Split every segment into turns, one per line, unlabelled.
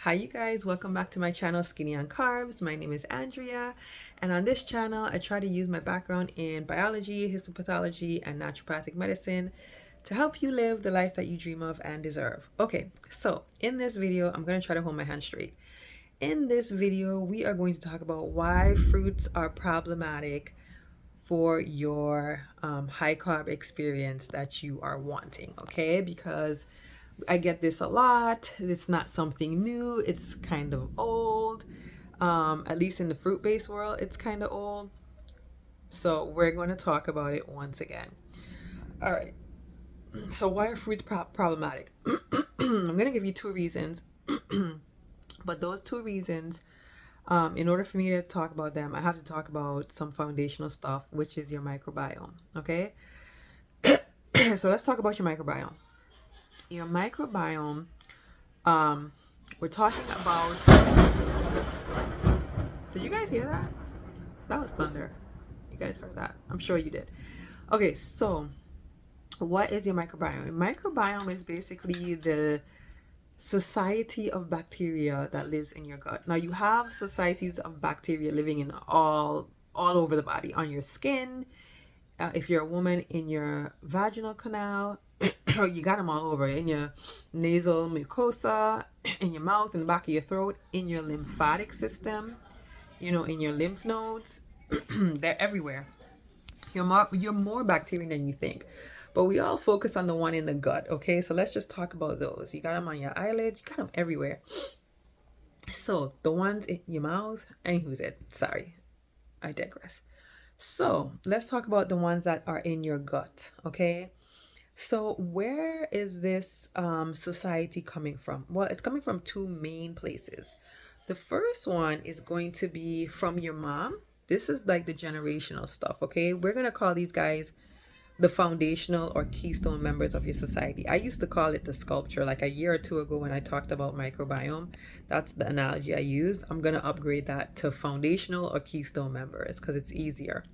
Hi you guys, welcome back to my channel Skinny on Carbs. My name is Andrea, and on this channel I try to use my background in biology, histopathology, and naturopathic medicine to help you live the life that you dream of and deserve. Okay, so in this video I'm going to try to hold my hand straight. In this video we are going to talk about why fruits are problematic for your high carb experience that you are wanting, okay? Because I get this a lot. It's not something new. It's kind of old. At least in the fruit-based world, it's kind of old. So we're going to talk about it once again. All right. So why are fruits problematic? I'm going to give you two reasons. But those two reasons, in order for me to talk about them, I have to talk about some foundational stuff, which is your microbiome. Okay. So let's talk about your microbiome. Your microbiome, we're talking about. Did you guys hear that? That was thunder. You guys heard that? I'm sure you did. Okay, so what is your microbiome? Your microbiome is basically the society of bacteria that lives in your gut. Now you have societies of bacteria living in all over the body, on your skin. If you're a woman, in your vaginal canal, you got them all over, in your nasal mucosa, in your mouth, in the back of your throat, in your lymphatic system, in your lymph nodes. They're everywhere. You're more bacterial than you think. But we all focus on the one in the gut, okay? So let's just talk about those. You got them on your eyelids, you got them everywhere. So the ones in your mouth, and who's it? Sorry, I digress. So let's talk about the ones that are in your gut, okay? So where is this society coming from? Well, it's coming from two main places. The first one is going to be from your mom. This is like the generational stuff, okay? We're going to call these guys the foundational or keystone members of your society. I used to call it the sculpture like a year or two ago when I talked about microbiome. That's the analogy I use. I'm going to upgrade that to foundational or keystone members because it's easier.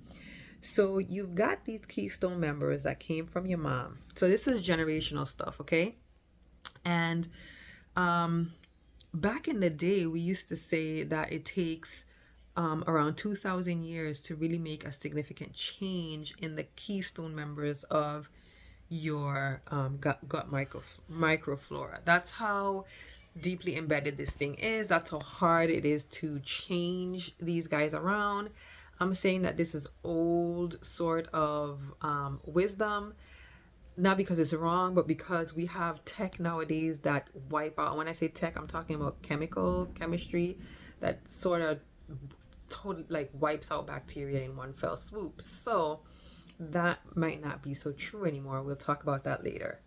So you've got these keystone members that came from your mom. So this is generational stuff, okay? And back in the day, we used to say that it takes around 2,000 years to really make a significant change in the keystone members of your gut microflora. That's how deeply embedded this thing is. That's how hard it is to change these guys around. I'm saying that this is old sort of wisdom, not because it's wrong, but because we have tech nowadays that wipe out. When I say tech, I'm talking about chemistry that sort of totally like wipes out bacteria in one fell swoop. So that might not be so true anymore. We'll talk about that later.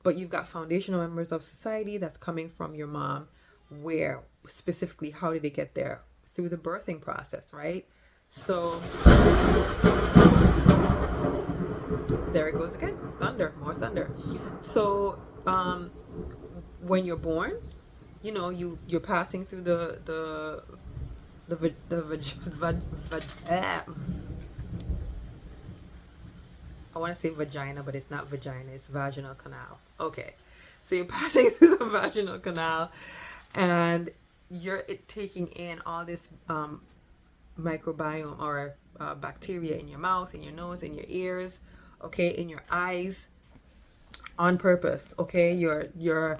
But you've got foundational members of society that's coming from your mom. Where specifically, how did it get there? Through the birthing process, right? So there it goes again. Thunder, more thunder. So when you're born, you're passing through I want to say vagina, but it's not vagina, it's vaginal canal. Okay. So you're passing through the vaginal canal and you're taking in all this microbiome or bacteria in your mouth, in your nose, in your ears, okay, in your eyes on purpose, okay? You're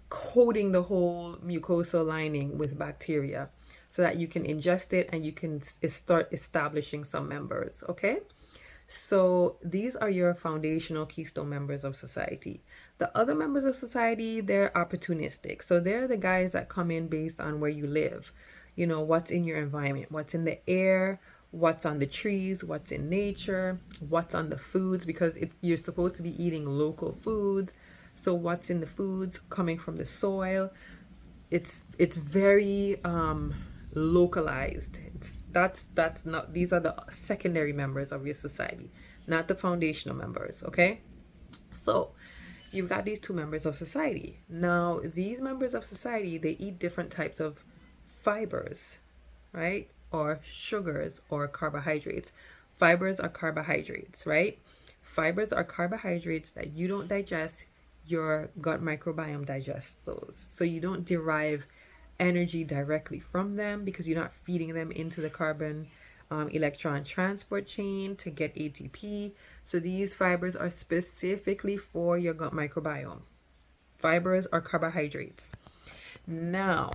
coating the whole mucosal lining with bacteria so that you can ingest it and you can start establishing some members, okay? So these are your foundational keystone members of society. The other members of society, they're opportunistic. So they're the guys that come in based on where you live. What's in your environment, what's in the air, what's on the trees, what's in nature, what's on the foods, because you're supposed to be eating local foods. So what's in the foods coming from the soil, it's very localized. That's not, these are the secondary members of your society, not the foundational members, okay? So you've got these two members of society. Now these members of society, they eat different types of fibers, right? Or sugars or carbohydrates. Fibers are carbohydrates, right? Fibers are carbohydrates that you don't digest. Your gut microbiome digests those. So you don't derive energy directly from them because you're not feeding them into the carbon electron transport chain to get ATP. So these fibers are specifically for your gut microbiome. Fibers are carbohydrates. Now,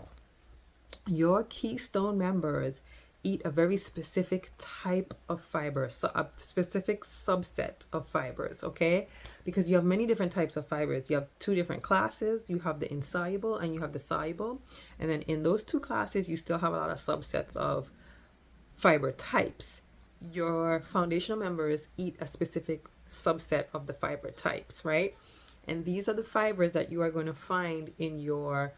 your keystone members eat a very specific type of fiber, so a specific subset of fibers, okay? Because you have many different types of fibers. You have two different classes. You have the insoluble and you have the soluble. And then in those two classes, you still have a lot of subsets of fiber types. Your foundational members eat a specific subset of the fiber types, right? And these are the fibers that you are going to find in your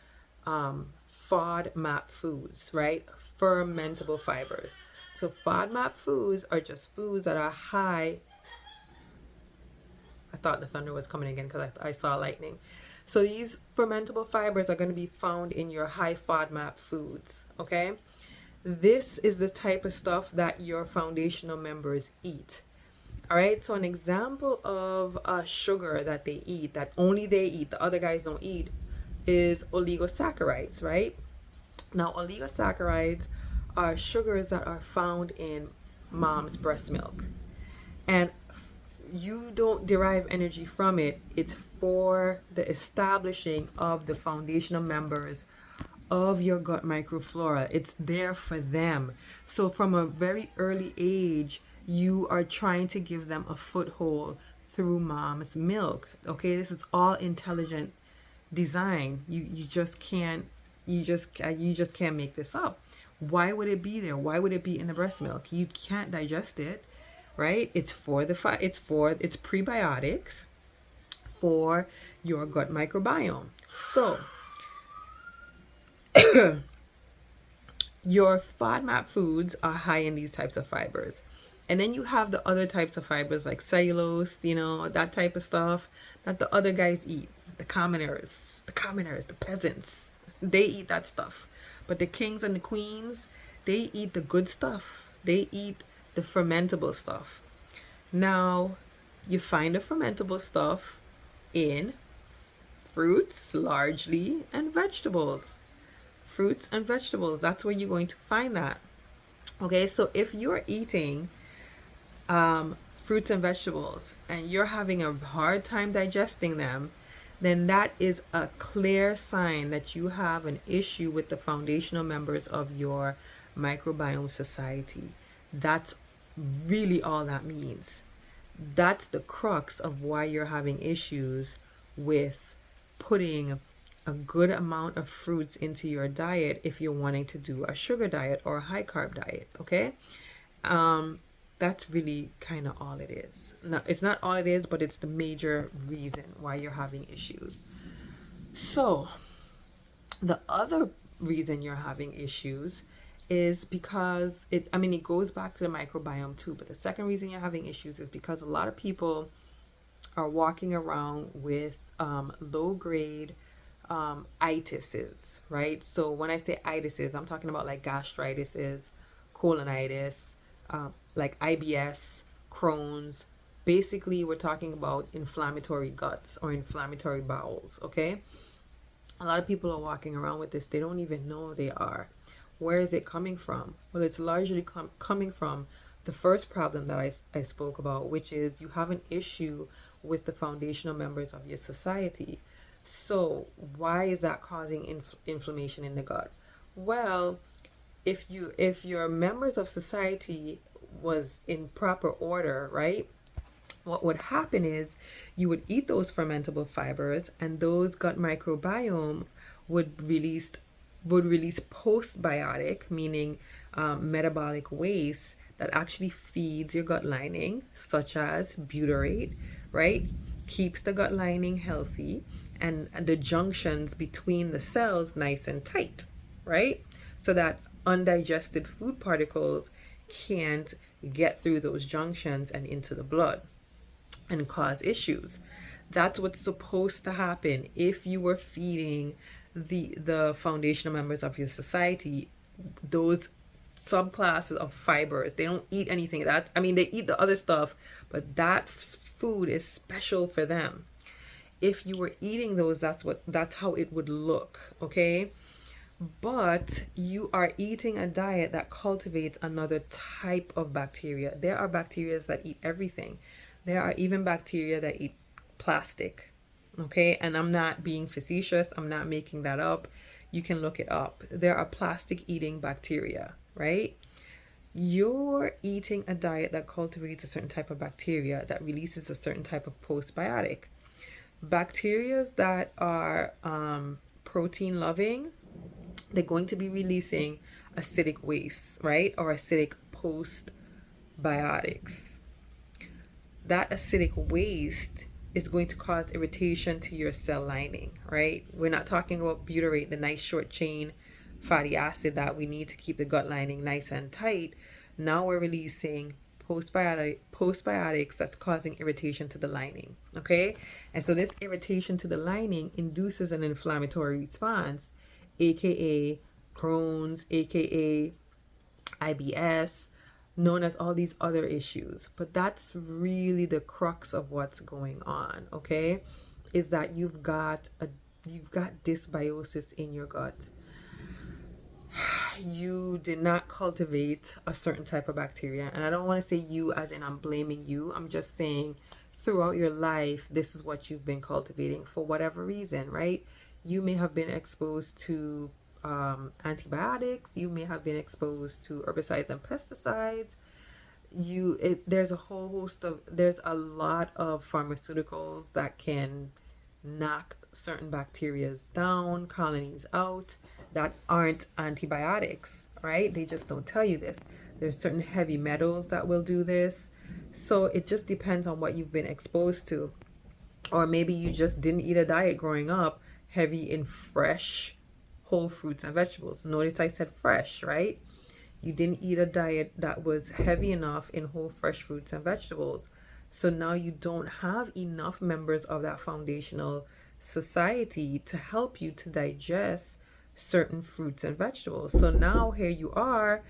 FODMAP foods, right? Fermentable fibers. So FODMAP foods are just foods that are high. I thought the thunder was coming again because I saw lightning. So these fermentable fibers are going to be found in your high FODMAP foods, okay? This is the type of stuff that your foundational members eat. All right, so an example of a sugar that they eat, that only they eat, the other guys don't eat, is oligosaccharides, right? Now, oligosaccharides are sugars that are found in mom's breast milk. And you don't derive energy from it. It's for the establishing of the foundational members of your gut microflora. It's there for them. So from a very early age, you are trying to give them a foothold through mom's milk. Okay, this is all intelligent design. You just can't make this up. Why would it be there? Why would it be in the breast milk? You can't digest it, right? It's prebiotics for your gut microbiome. So your FODMAP foods are high in these types of fibers. And then you have the other types of fibers like cellulose, that type of stuff that the other guys eat. The commoners, the peasants, they eat that stuff. But the kings and the queens, they eat the good stuff. They eat the fermentable stuff. Now, you find the fermentable stuff in fruits largely and vegetables. Fruits and vegetables, that's where you're going to find that. Okay, so if you're eating fruits and vegetables and you're having a hard time digesting them, then that is a clear sign that you have an issue with the foundational members of your microbiome society. That's really all that means. That's the crux of why you're having issues with putting a good amount of fruits into your diet if you're wanting to do a sugar diet or a high carb diet, okay? That's really kind of all it is. No, it's not all it is, but it's the major reason why you're having issues. So the other reason you're having issues is because it goes back to the microbiome too, but the second reason you're having issues is because a lot of people are walking around with low grade itises, right? So when I say itises, I'm talking about like gastritis, colonitis, like IBS, Crohn's. Basically, we're talking about inflammatory guts or inflammatory bowels, okay? A lot of people are walking around with this. They don't even know they are. Where is it coming from? Well, it's largely coming from the first problem that I spoke about, which is you have an issue with the foundational members of your society. So why is that causing inflammation in the gut? Well, if your members of society was in proper order, right? What would happen is you would eat those fermentable fibers and those gut microbiome would release postbiotic, meaning metabolic waste that actually feeds your gut lining, such as butyrate, right? Keeps the gut lining healthy and the junctions between the cells nice and tight, right? So that undigested food particles can't get through those junctions and into the blood and cause issues. That's what's supposed to happen if you were feeding the foundational members of your society those subclasses of fibers. They don't eat anything they eat the other stuff, but that food is special for them. If you were eating those, that's how it would look, okay? but you are eating a diet that cultivates another type of bacteria. There are bacteria that eat everything. There are even bacteria that eat plastic. Okay, and I'm not being facetious, I'm not making that up. You can look it up. There are plastic eating bacteria, right? You're eating a diet that cultivates a certain type of bacteria that releases a certain type of postbiotic. Bacteria that are protein loving, they're going to be releasing acidic waste, right? Or acidic postbiotics. That acidic waste is going to cause irritation to your cell lining, right? We're not talking about butyrate, the nice short chain fatty acid that we need to keep the gut lining nice and tight. Now we're releasing postbiotics that's causing irritation to the lining, okay? And so this irritation to the lining induces an inflammatory response, aka Crohn's, aka IBS, known as all these other issues. But that's really the crux of what's going on, okay? Is that you've got dysbiosis in your gut. You did not cultivate a certain type of bacteria. And I don't want to say you as in I'm blaming you. I'm just saying throughout your life, this is what you've been cultivating for whatever reason, right? You may have been exposed to antibiotics. You may have been exposed to herbicides and pesticides. There's a whole host of, there's a lot of pharmaceuticals that can knock certain bacterias down, colonies out, that aren't antibiotics, right? They just don't tell you this. There's certain heavy metals that will do this. So it just depends on what you've been exposed to. Or maybe you just didn't eat a diet growing up heavy in fresh whole fruits and vegetables. Notice I said fresh, right? You didn't eat a diet that was heavy enough in whole fresh fruits and vegetables. So now you don't have enough members of that foundational society to help you to digest certain fruits and vegetables. So now here you are,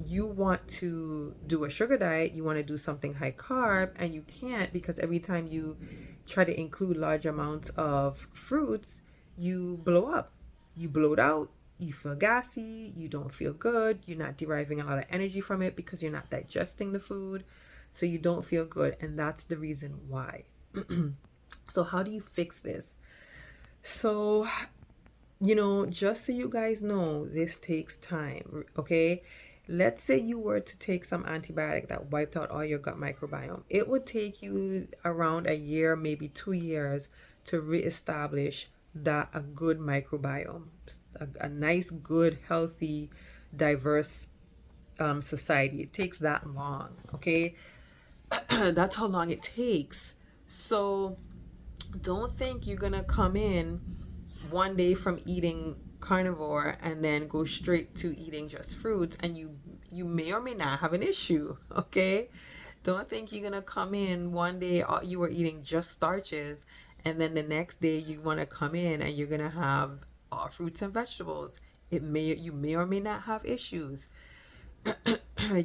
you want to do a sugar diet, you want to do something high carb, and you can't because every time you try to include large amounts of fruits, you blow up. You bloat out, you feel gassy, you don't feel good, you're not deriving a lot of energy from it because you're not digesting the food, so you don't feel good, and that's the reason why. So how do you fix this? So, just so you guys know, this takes time, okay? Let's say you were to take some antibiotic that wiped out all your gut microbiome. It would take you around a year, maybe 2 years, to reestablish a good microbiome, a nice, good, healthy, diverse society. It takes that long, okay? That's how long it takes. So don't think you're gonna come in one day from eating carnivore and then go straight to eating just fruits, and you may or may not have an issue, okay? Don't think you're gonna come in one day you were eating just starches, and then the next day you want to come in and you're gonna have all fruits and vegetables. You may or may not have issues.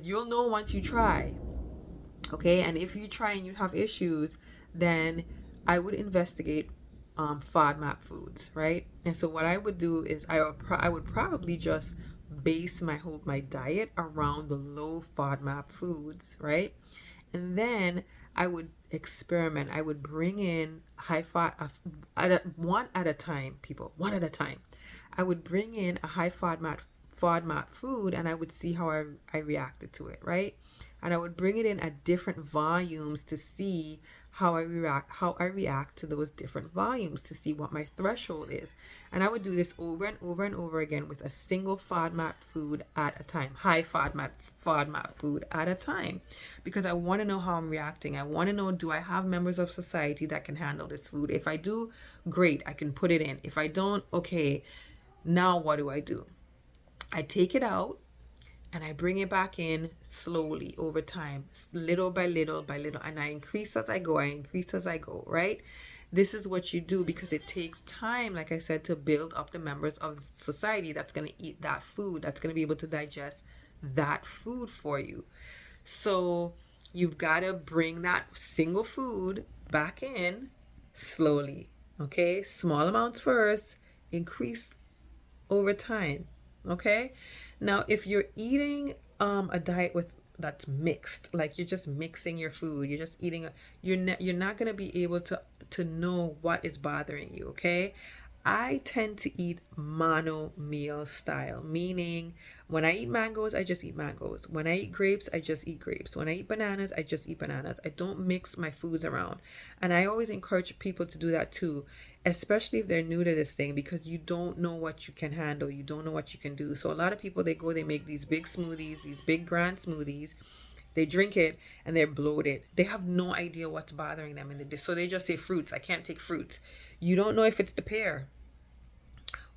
You'll know once you try, okay? And if you try and you have issues, then I would investigate FODMAP foods, right? And so what I would do is I would probably just base my diet around the low FODMAP foods, right? And then I would experiment. I would bring in high one at a time, people, one at a time. I would bring in a high FODMAP food, and I would see how I reacted to it, right? And I would bring it in at different volumes to see how I react to those different volumes, to see what my threshold is. And I would do this over and over and over again with a single FODMAP food at a time, high FODMAP food at a time, because I want to know how I'm reacting. I want to know, do I have members of society that can handle this food? If I do, great, I can put it in. If I don't, okay, now what do? I take it out and I bring it back in slowly over time, little by little by little, and I increase as I go, right? This is what you do because it takes time, like I said, to build up the members of society that's going to eat that food, that's going to be able to digest that food for you. So you've got to bring that single food back in slowly, okay? Small amounts first, increase over time. Okay. Now, if you're eating a diet with that's mixed, like you're just mixing your food, you're just eating you're not going to be able to know what is bothering you. Okay. I tend to eat mono meal style, meaning when I eat mangoes, I just eat mangoes. When I eat grapes, I just eat grapes. When I eat bananas, I just eat bananas. I don't mix my foods around. And I always encourage people to do that too, especially if they're new to this thing, because you don't know what you can handle. You don't know what you can do. So a lot of people, they make these big smoothies, these big grand smoothies. They drink it and they're bloated. They have no idea what's bothering them in the day. So they just say fruits. I can't take fruits. You don't know if it's the pear.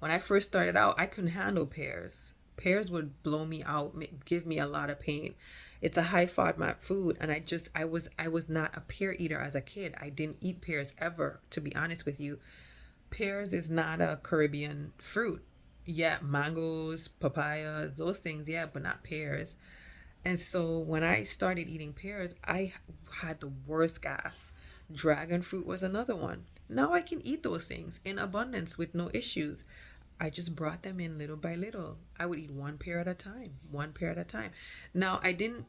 When I first started out, I couldn't handle pears. Pears would blow me out, give me a lot of pain. It's a high FODMAP food, and I was not a pear eater as a kid. I didn't eat pears ever, to be honest with you. Pears is not a Caribbean fruit. Yeah, mangoes, papayas, those things, yeah, but not pears. And so when I started eating pears, I had the worst gas. Dragon fruit was another one. Now I can eat those things in abundance with no issues. I just brought them in little by little. I would eat one pear at a time, one pear at a time. Now I didn't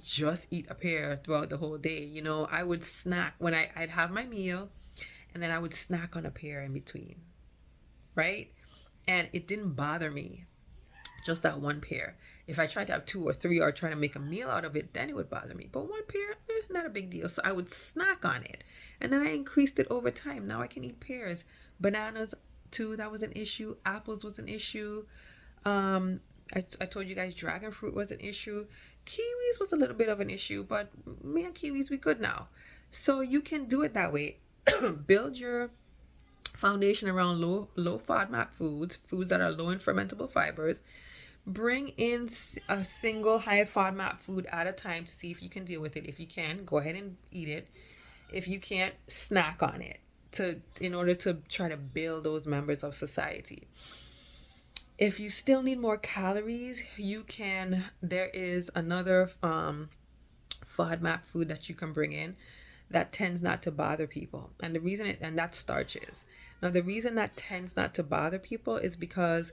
just eat a pear throughout the whole day. I would snack when I'd have my meal and then I would snack on a pear in between, right? And it didn't bother me, just that one pear. If I tried to have two or three or try to make a meal out of it, then it would bother me. But one pear, not a big deal. So I would snack on it. And then I increased it over time. Now I can eat pears. Bananas, too, that was an issue. Apples was an issue. I told you guys dragon fruit was an issue. Kiwis was a little bit of an issue, but me and kiwis, we good now. So you can do it that way. Build your foundation around low FODMAP foods that are low in fermentable fibers. Bring in a single high FODMAP food at a time to see if you can deal with it. If you can, go ahead and eat it. If you can't, snack on it in order to try to build those members of society. If you still need more calories, there is another FODMAP food that you can bring in that tends not to bother people. And that's starches. Now, the reason that tends not to bother people is because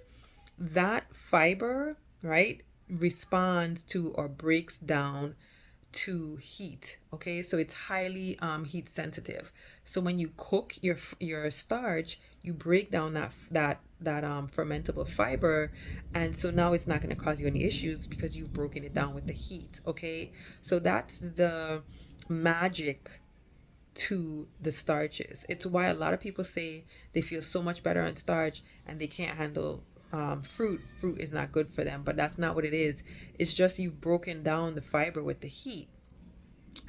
that fiber, right, responds to or breaks down to heat. Okay, so it's highly heat sensitive. So when you cook your starch, you break down that fermentable fiber, and so now it's not going to cause you any issues because you've broken it down with the heat. Okay, so that's the magic to the starches. It's why a lot of people say they feel so much better on starch and they can't handle fruit. Fruit is not good for them, but that's not what it is. It's just you've broken down the fiber with the heat,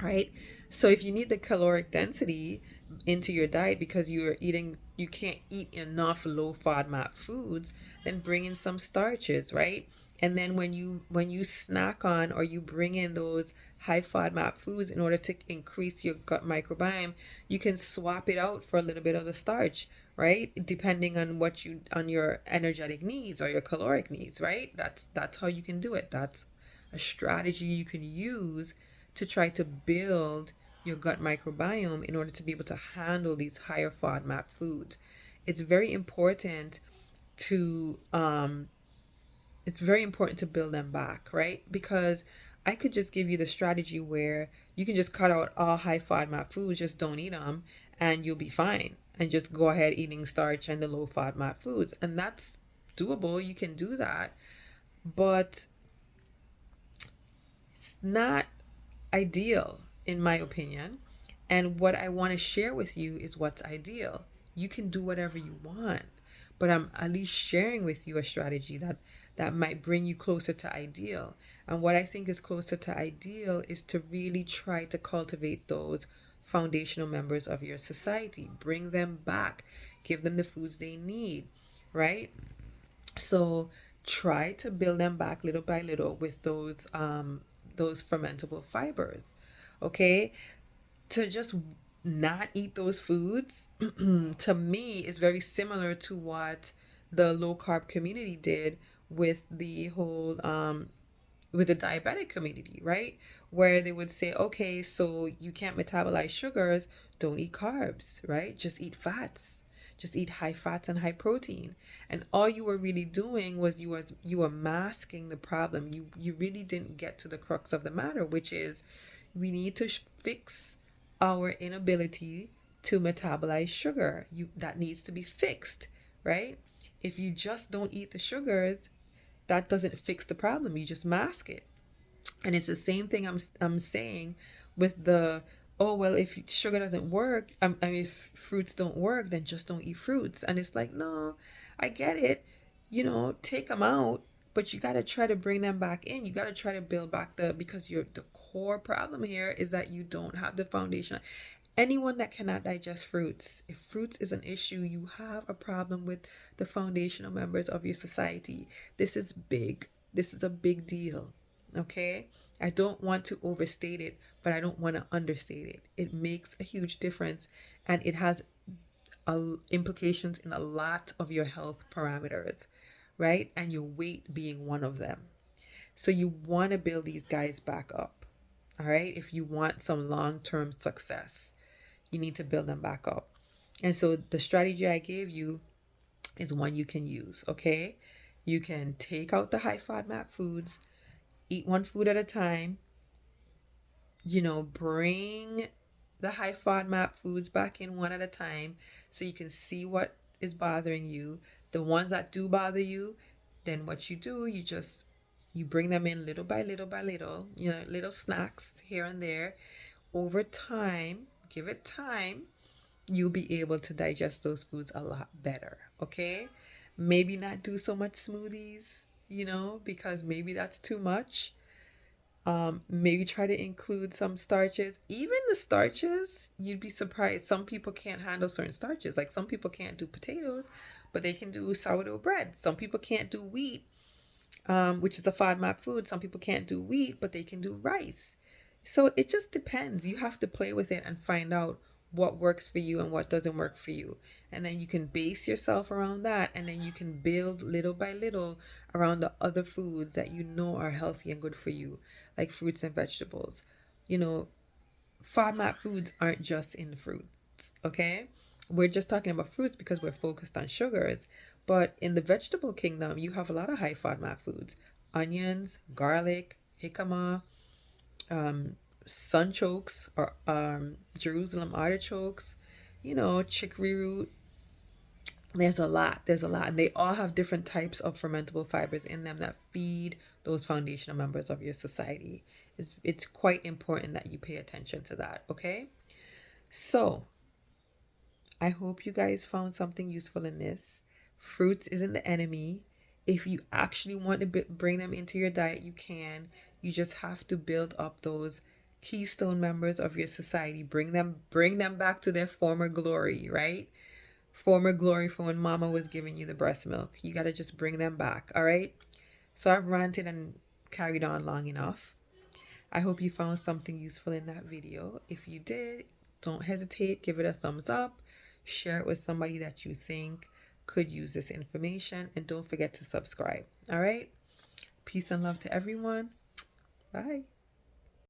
right? So if you need the caloric density into your diet because you can't eat enough low FODMAP foods, then bring in some starches, right? And then when you snack on or you bring in those high FODMAP foods in order to increase your gut microbiome, you can swap it out for a little bit of the starch, right? Depending on your energetic needs or your caloric needs, right? That's how you can do it. That's a strategy you can use to try to build your gut microbiome in order to be able to handle these higher FODMAP foods. It's very important to build them back, right? Because I could just give you the strategy where you can just cut out all high FODMAP foods, just don't eat them, and you'll be fine. And just go ahead eating starch and the low FODMAP foods. And that's doable. You can do that. But it's not ideal, in my opinion. And what I want to share with you is what's ideal. You can do whatever you want, but I'm at least sharing with you a strategy that might bring you closer to ideal. And what I think is closer to ideal is to really try to cultivate those foundational members of your society. Bring them back. Give them the foods they need, right? So try to build them back little by little with those fermentable fibers. Okay? To just not eat those foods to me is very similar to what the low carb community did with the whole with the diabetic community, right? Where they would say, okay, so you can't metabolize sugars, don't eat carbs, right? Just eat fats. Just eat high fats and high protein. And all you were really doing was you were masking the problem. You really didn't get to the crux of the matter, which is we need to fix our inability to metabolize sugar. That needs to be fixed, right? If you just don't eat the sugars, that doesn't fix the problem. You just mask it. And it's the same thing I'm saying with the, oh well, if sugar doesn't work, I mean if fruits don't work, then just don't eat fruits. And it's like, no, I get it, take them out, but you got to try to bring them back in. You got to try to build back because the core problem here is that you don't have the foundation. Anyone that cannot digest fruits, if fruits is an issue, you have a problem with the foundational members of your society. This is big. This is a big deal. Okay? I don't want to overstate it, but I don't want to understate it. It makes a huge difference, and it has implications in a lot of your health parameters, right? And your weight being one of them. So you want to build these guys back up. All right? If you want some long-term success, you need to build them back up. And so the strategy I gave you is one you can use, okay? You can take out the high FODMAP foods, eat one food at a time, bring the high FODMAP foods back in one at a time so you can see what is bothering you. The ones that do bother you, then what you do, you bring them in little by little by little, little snacks here and there. Over time, give it time, you'll be able to digest those foods a lot better, okay? Maybe not do so much smoothies, because maybe that's too much. Maybe try to include some starches. Even the starches, you'd be surprised. Some people can't handle certain starches. Like some people can't do potatoes, but they can do sourdough bread. Some people can't do wheat, which is a FODMAP food. Some people can't do wheat, but they can do rice. So it just depends. You have to play with it and find out what works for you and what doesn't work for you. And then you can base yourself around that. And then you can build little by little around the other foods that you know are healthy and good for you, like fruits and vegetables. FODMAP foods aren't just in fruits, okay? We're just talking about fruits because we're focused on sugars. But in the vegetable kingdom, you have a lot of high FODMAP foods. Onions, garlic, jicama, sunchokes or Jerusalem artichokes, chicory root. There's a lot. And they all have different types of fermentable fibers in them that feed those foundational members of your society. It's quite important that you pay attention to that, okay? So, I hope you guys found something useful in this. Fruits isn't the enemy. If you actually want to bring them into your diet, you can. You just have to build up those keystone members of your society. Bring them back to their former glory, right? Former glory from when mama was giving you the breast milk. You got to just bring them back, all right? So I've ranted and carried on long enough. I hope you found something useful in that video. If you did, don't hesitate, give it a thumbs up, share it with somebody that you think could use this information, and don't forget to subscribe. All right? Peace and love to everyone. Bye.